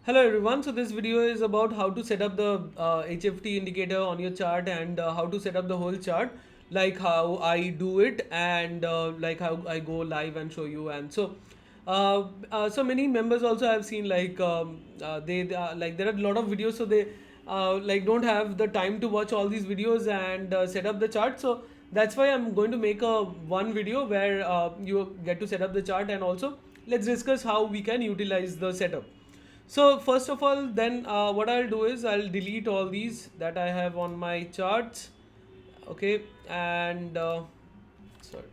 Hello everyone. So this video is about how to set up the HFT indicator on your chart and how to set up the whole chart, like how I do it and like how I go live and show you. And so many members also have seen they like there are a lot of videos, so they like don't have the time to watch all these videos and set up the chart. So that's why I'm going to make a one video where you get to set up the chart, and also let's discuss how we can utilize the setup. So first of all, then what I'll do is I'll delete all these that I have on my charts. Okay, and sorry.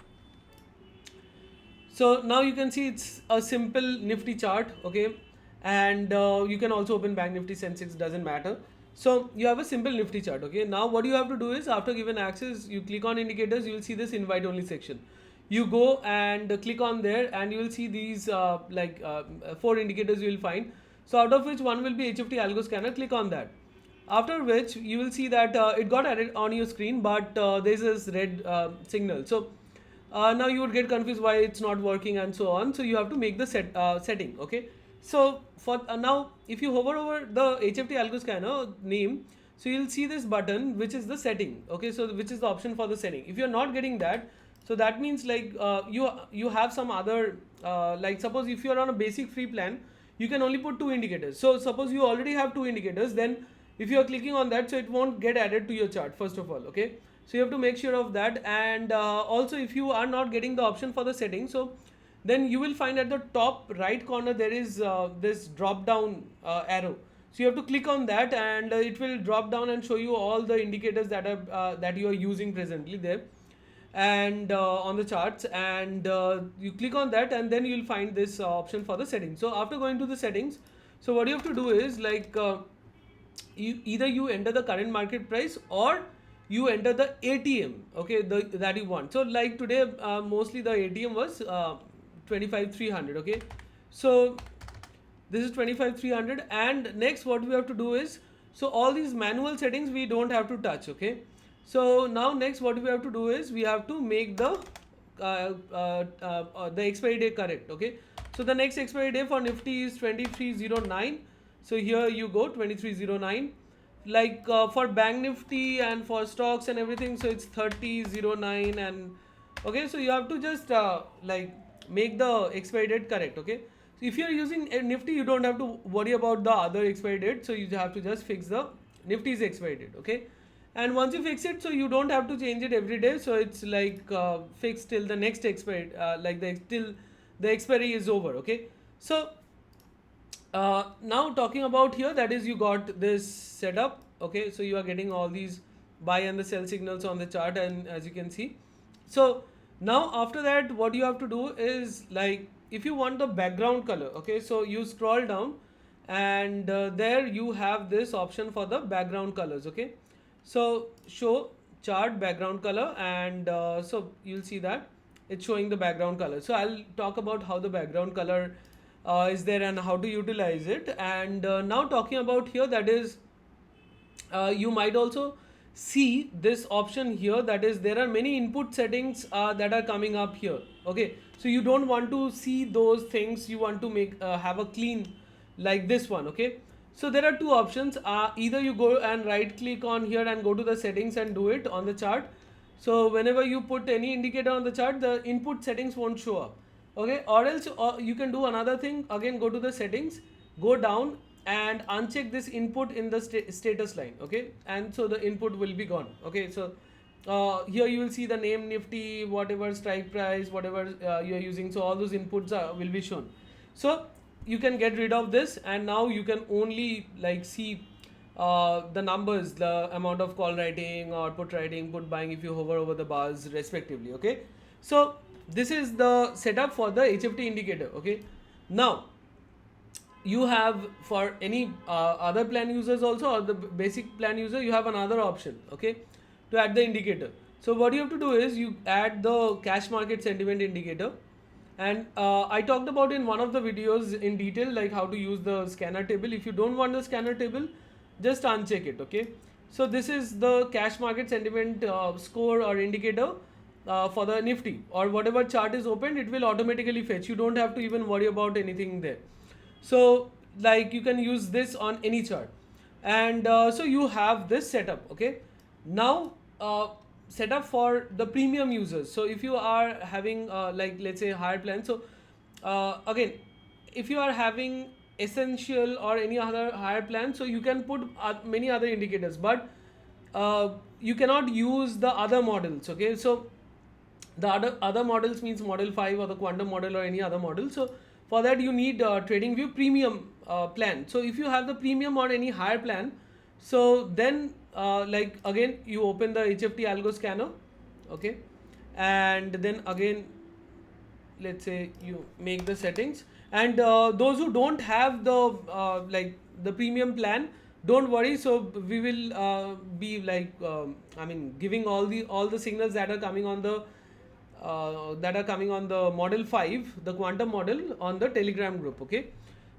So now you can see it's a simple Nifty chart. Okay, and you can also open Bank Nifty, Sensex, doesn't matter. So you have a simple Nifty chart. Okay, now what you have to do is after given access, you click on indicators. You will see this invite only section. You go and click on there, and you will see these four indicators you will find. So out of which one will be HFT Algo Scanner. Click on that. After which you will see that it got added on your screen, but there's this red signal. So now you would get confused why it's not working and so on. So you have to make the setting. Okay. So for now, if you hover over the HFT Algo Scanner name, so you'll see this button which is the setting. Okay. So which is the option for the setting. If you're not getting that, so that means like you have some other like suppose if you're on a basic free plan, you can only put two indicators. So suppose you already have two indicators, then if you are clicking on that, so it won't get added to your chart first of all. Okay, so you have to make sure of that. And also if you are not getting the option for the setting, so then you will find at the top right corner there is this drop down arrow. So you have to click on that, and it will drop down and show you all the indicators that you are using presently there and on the charts. And you click on that, and then you'll find this option for the settings. So after going to the settings, so what you have to do is you enter the current market price, or you enter the ATM. Okay, that you want. So like today mostly the ATM was 25,300. Okay, so this is 25,300. And next what we have to do is, so all these manual settings we don't have to touch. Okay, so now next what we have to do is we have to make the expiry day correct. Okay, so the next expiry day for Nifty is 2309. So here you go, 2309. Like for Bank Nifty and for stocks and everything, so it's 3009. And okay, so you have to just like make the expiry date correct. Okay, so if you're using Nifty, you don't have to worry about the other expiry date, so you have to just fix the Nifty's expiry date. Okay, and once you fix it, so you don't have to change it every day, so it's like fixed till the next expiry till the expiry is over. Okay, so now talking about here, that is you got this setup. Okay, so you are getting all these buy and the sell signals on the chart, and as you can see, so now after that what you have to do is, like, if you want the background color, okay, so you scroll down, and there you have this option for the background colors. Okay, so show chart background color, and so you'll see that it's showing the background color. So I'll talk about how the background color is there and how to utilize it. And now talking about here, that is you might also see this option here, that is there are many input settings that are coming up here. Okay, so you don't want to see those things, you want to make have a clean like this one. Okay, so there are two options. Either you go and right click on here and go to the settings and do it on the chart. So whenever you put any indicator on the chart, the input settings won't show up. Okay, or else you can do another thing. Again, go to the settings, go down and uncheck this input in the status line. Okay, and so the input will be gone. Okay, so here you will see the name Nifty, whatever strike price, whatever you are using, so all those inputs will be shown. So you can get rid of this, and now you can only like see the numbers, the amount of call writing or put writing, put buying, if you hover over the bars respectively. Okay, so this is the setup for the HFT indicator. Okay, now you have for any other plan users also, or the basic plan user, you have another option. Okay, to add the indicator. So what you have to do is you add the cash market sentiment indicator. And I talked about in one of the videos in detail, like how to use the scanner table. If you don't want the scanner table, just uncheck it. Okay, so this is the cash market sentiment score or indicator for the Nifty, or whatever chart is opened, it will automatically fetch. You don't have to even worry about anything there. So like you can use this on any chart. And so you have this setup. Okay, now setup for the premium users. So if you are having like let's say higher plan, so again, if you are having essential or any other higher plan, so you can put many other indicators, but you cannot use the other models. Okay, so the other models means model 5 or the quantum model or any other model. So for that you need TradingView premium plan. So if you have the premium or any higher plan, so then like again you open the HFT algo scanner. Okay, and then again let's say you make the settings, and those who don't have the like the premium plan, don't worry. So we will be like I mean giving all the signals that are coming on the model 5, the quantum model, on the Telegram group. Okay,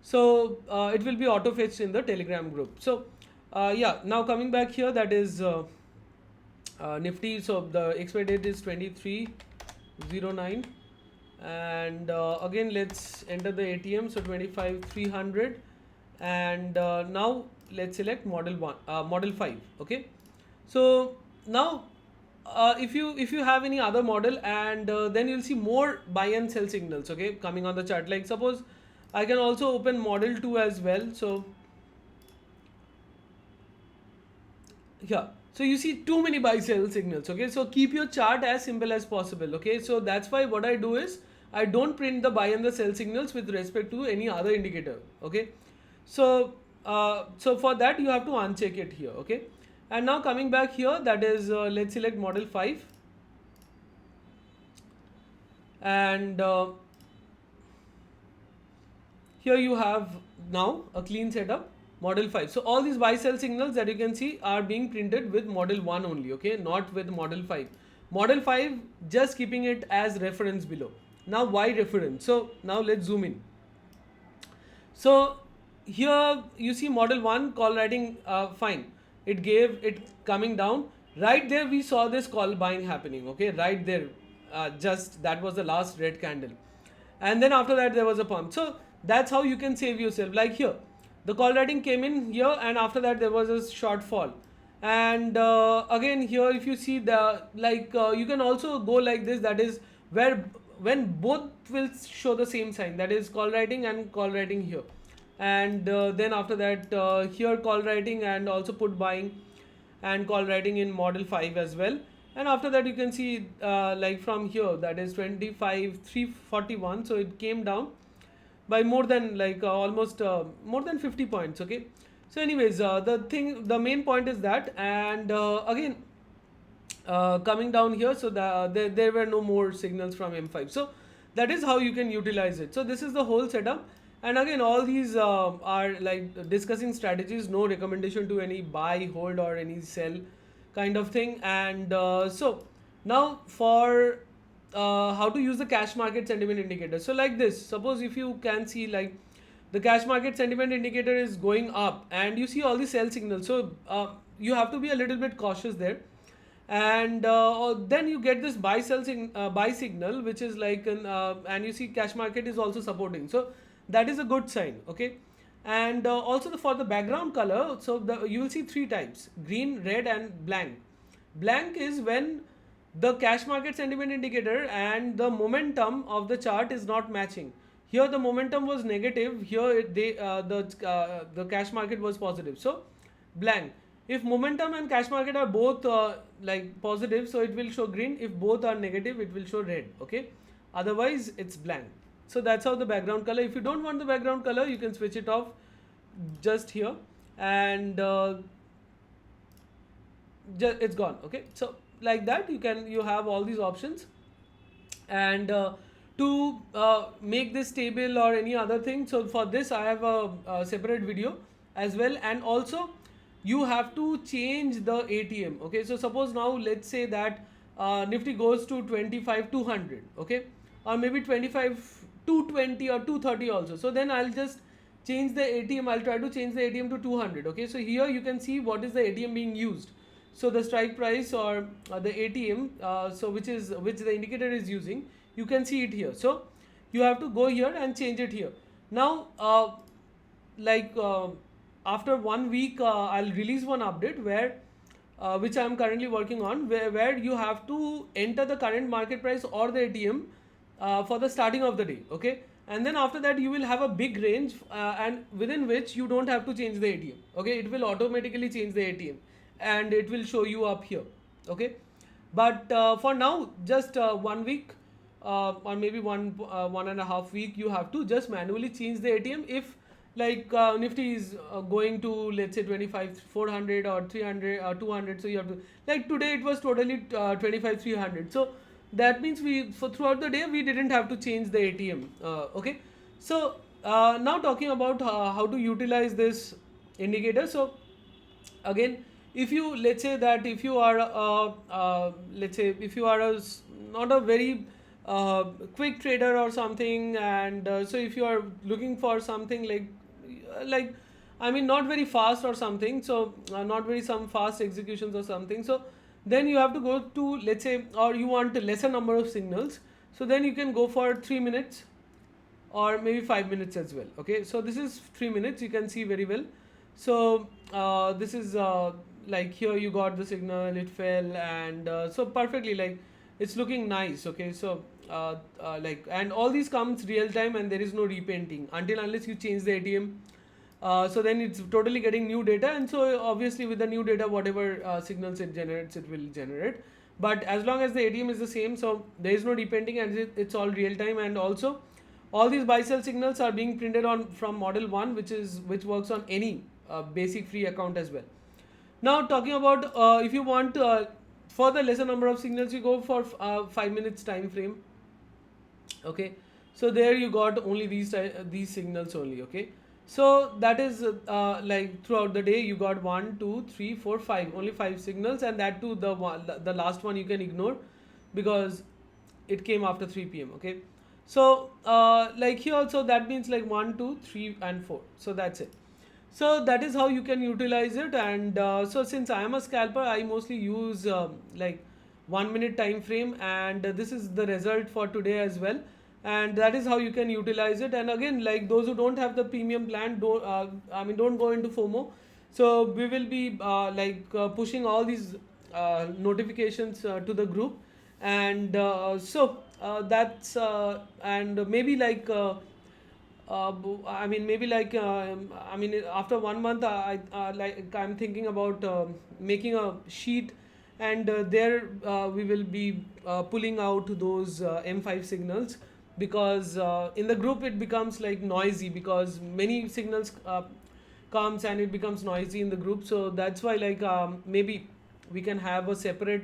so it will be auto fetched in the Telegram group. So yeah, now coming back here, that is Nifty. So the expiry date is 2309, and again let's enter the ATM. So 25,300, and now let's select model 5. Okay, so now if you have any other model, and then you'll see more buy and sell signals, okay, coming on the chart. Like suppose I can also open model 2 as well. So yeah, so you see too many buy sell signals. Okay, so keep your chart as simple as possible. Okay, so that's why what I do is I don't print the buy and the sell signals with respect to any other indicator. Okay, so so for that you have to uncheck it here. Okay, and now coming back here, that is let's select model 5, and here you have now a clean setup, model 5. So all these buy sell signals that you can see are being printed with model 1 only. Okay, not with model 5. Model 5 just keeping it as reference below. Now why reference? So now let's zoom in. So here you see model 1 call writing fine, it gave it coming down. Right there we saw this call buying happening. Okay, right there, just that was the last red candle, and then after that there was a pump. So that's how you can save yourself. Like here the call writing came in here, and after that there was a shortfall. And again here if you see the like you can also go like this, that is where when both will show the same sign, that is call writing and call writing here. And then after that here call writing and also put buying and call writing in model 5 as well. And after that you can see like from here, that is 25,341. So it came down by more than like almost more than 50 points. Okay, so anyways the main point is that. And again coming down here, so there were no more signals from M5. So that is how you can utilize it. So this is the whole setup. And again all these are like discussing strategies, no recommendation to any buy, hold or any sell kind of thing. And so now for how to use the cash market sentiment indicator. So like this, suppose if you can see like the cash market sentiment indicator is going up and you see all the sell signals. So you have to be a little bit cautious there. And then you get this buy signal, which is like and you see cash market is also supporting. So that is a good sign. Okay, and also for the background color, so you will see 3 types: green, red and blank. Blank is when the cash market sentiment indicator and the momentum of the chart is not matching. Here the momentum was negative, here the cash market was positive, so blank. If momentum and cash market are both like positive, so it will show green. If both are negative, it will show red. Okay, otherwise it's blank. So that's how the background color. If you don't want the background color, you can switch it off just here, and it's gone. Okay, so like that you have all these options. And to make this table or any other thing, so for this I have a separate video as well. And also you have to change the ATM. Okay, so suppose now let's say that Nifty goes to 25,200. Okay, or maybe 25,220 or 230 also. So then I'll just change the ATM. I'll try to change the ATM to 200. Okay, so here you can see what is the ATM being used. So the strike price or the ATM, so which the indicator is using, you can see it here. So you have to go here and change it here. Now like after 1 week I'll release one update where which I'm currently working on, where you have to enter the current market price or the ATM for the starting of the day, okay? And then after that you will have a big range and within which you don't have to change the ATM, okay? It will automatically change the ATM and it will show you up here, okay? But for now, just 1 week or maybe 1.5 week, you have to just manually change the ATM if like Nifty is going to, let's say, 25 400 or 300 or 200. So you have to, like today it was totally 25 300. So that means we, for throughout the day, we didn't have to change the ATM, okay? So now talking about how to utilize this indicator. So again, if you, let's say that if you are let's say if you are not a very quick trader or something, and so if you are looking for something like I mean not very fast or something, so not very some fast executions or something, so then you have to go to, let's say, or you want a lesser number of signals, so then you can go for 3 minutes or maybe 5 minutes as well, okay? So this is 3 minutes, you can see very well. So this is like here you got the signal, it fell, and so perfectly, like it's looking nice, okay? So like, and all these comes real time and there is no repainting until unless you change the ATM. So then it's totally getting new data, and so obviously with the new data, whatever signals it generates, it will generate. But as long as the ATM is the same, so there is no repainting and it's all real time. And also all these buy sell signals are being printed on from model 1, which works on any basic free account as well. Now talking about if you want for the lesser number of signals, you go for 5 minutes time frame, okay? So there you got only these signals only, okay? So that is like throughout the day you got 1 2 3 4 5, only 5 signals, and that too the last one you can ignore because it came after 3 p.m, okay? So like here also, that means like 1 2 3 and 4, so that's it. So that is how you can utilize it. And so since I am a scalper, I mostly use like 1 minute time frame, and this is the result for today as well. And that is how you can utilize it. And again, like those who don't have the premium plan, don't don't go into FOMO. So we will be pushing all these notifications to the group, and so that's and maybe like I mean, maybe like I mean, after 1 month, I'm thinking about making a sheet, and there we will be pulling out those M5 signals, because in the group it becomes like noisy because many signals comes and it becomes noisy in the group. So that's why like maybe we can have a separate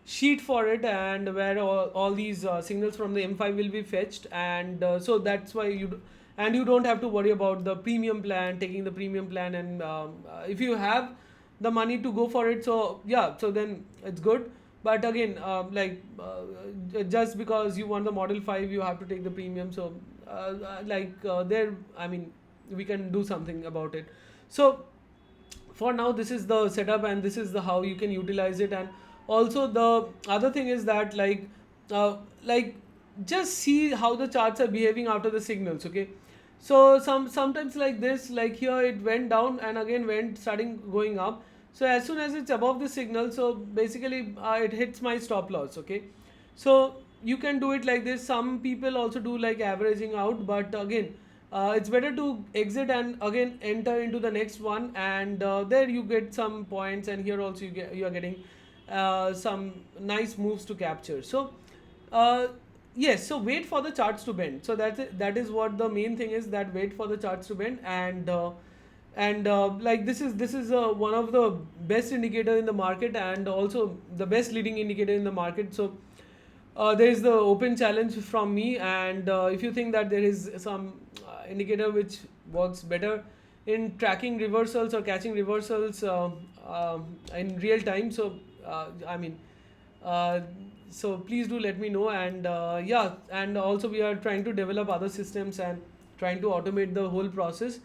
sheet for it, and where all these signals from the M5 will be fetched. And so that's why and you don't have to worry about the premium plan, taking the premium plan. And if you have the money to go for it, so yeah, so then it's good. But again, just because you want the model 5, you have to take the premium. So there, I mean, we can do something about it. So for now, this is the setup, and this is the how you can utilize it. And also the other thing is that like just see how the charts are behaving after the signals, okay? So sometimes like this, like here it went down and again went starting going up. So as soon as it's above the signal, so basically it hits my stop loss, okay? So you can do it like this. Some people also do like averaging out, but again it's better to exit and again enter into the next one, and there you get some points, and here also you are getting some nice moves to capture. So yes, so wait for the charts to bend. So that is what the main thing is, that wait for the charts to bend. And like this is one of the best indicator in the market, and also the best leading indicator in the market. So there is the open challenge from me, and if you think that there is some indicator which works better in tracking reversals or catching reversals in real time, so I mean so please do let me know. And yeah, and also we are trying to develop other systems and trying to automate the whole process.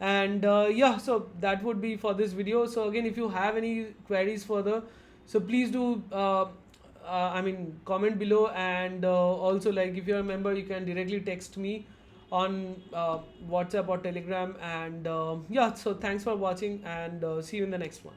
And yeah, so that would be for this video. So again, if you have any queries further, so please do I mean comment below. And also, like if you're a member, you can directly text me on WhatsApp or Telegram. And yeah, so thanks for watching, and see you in the next one.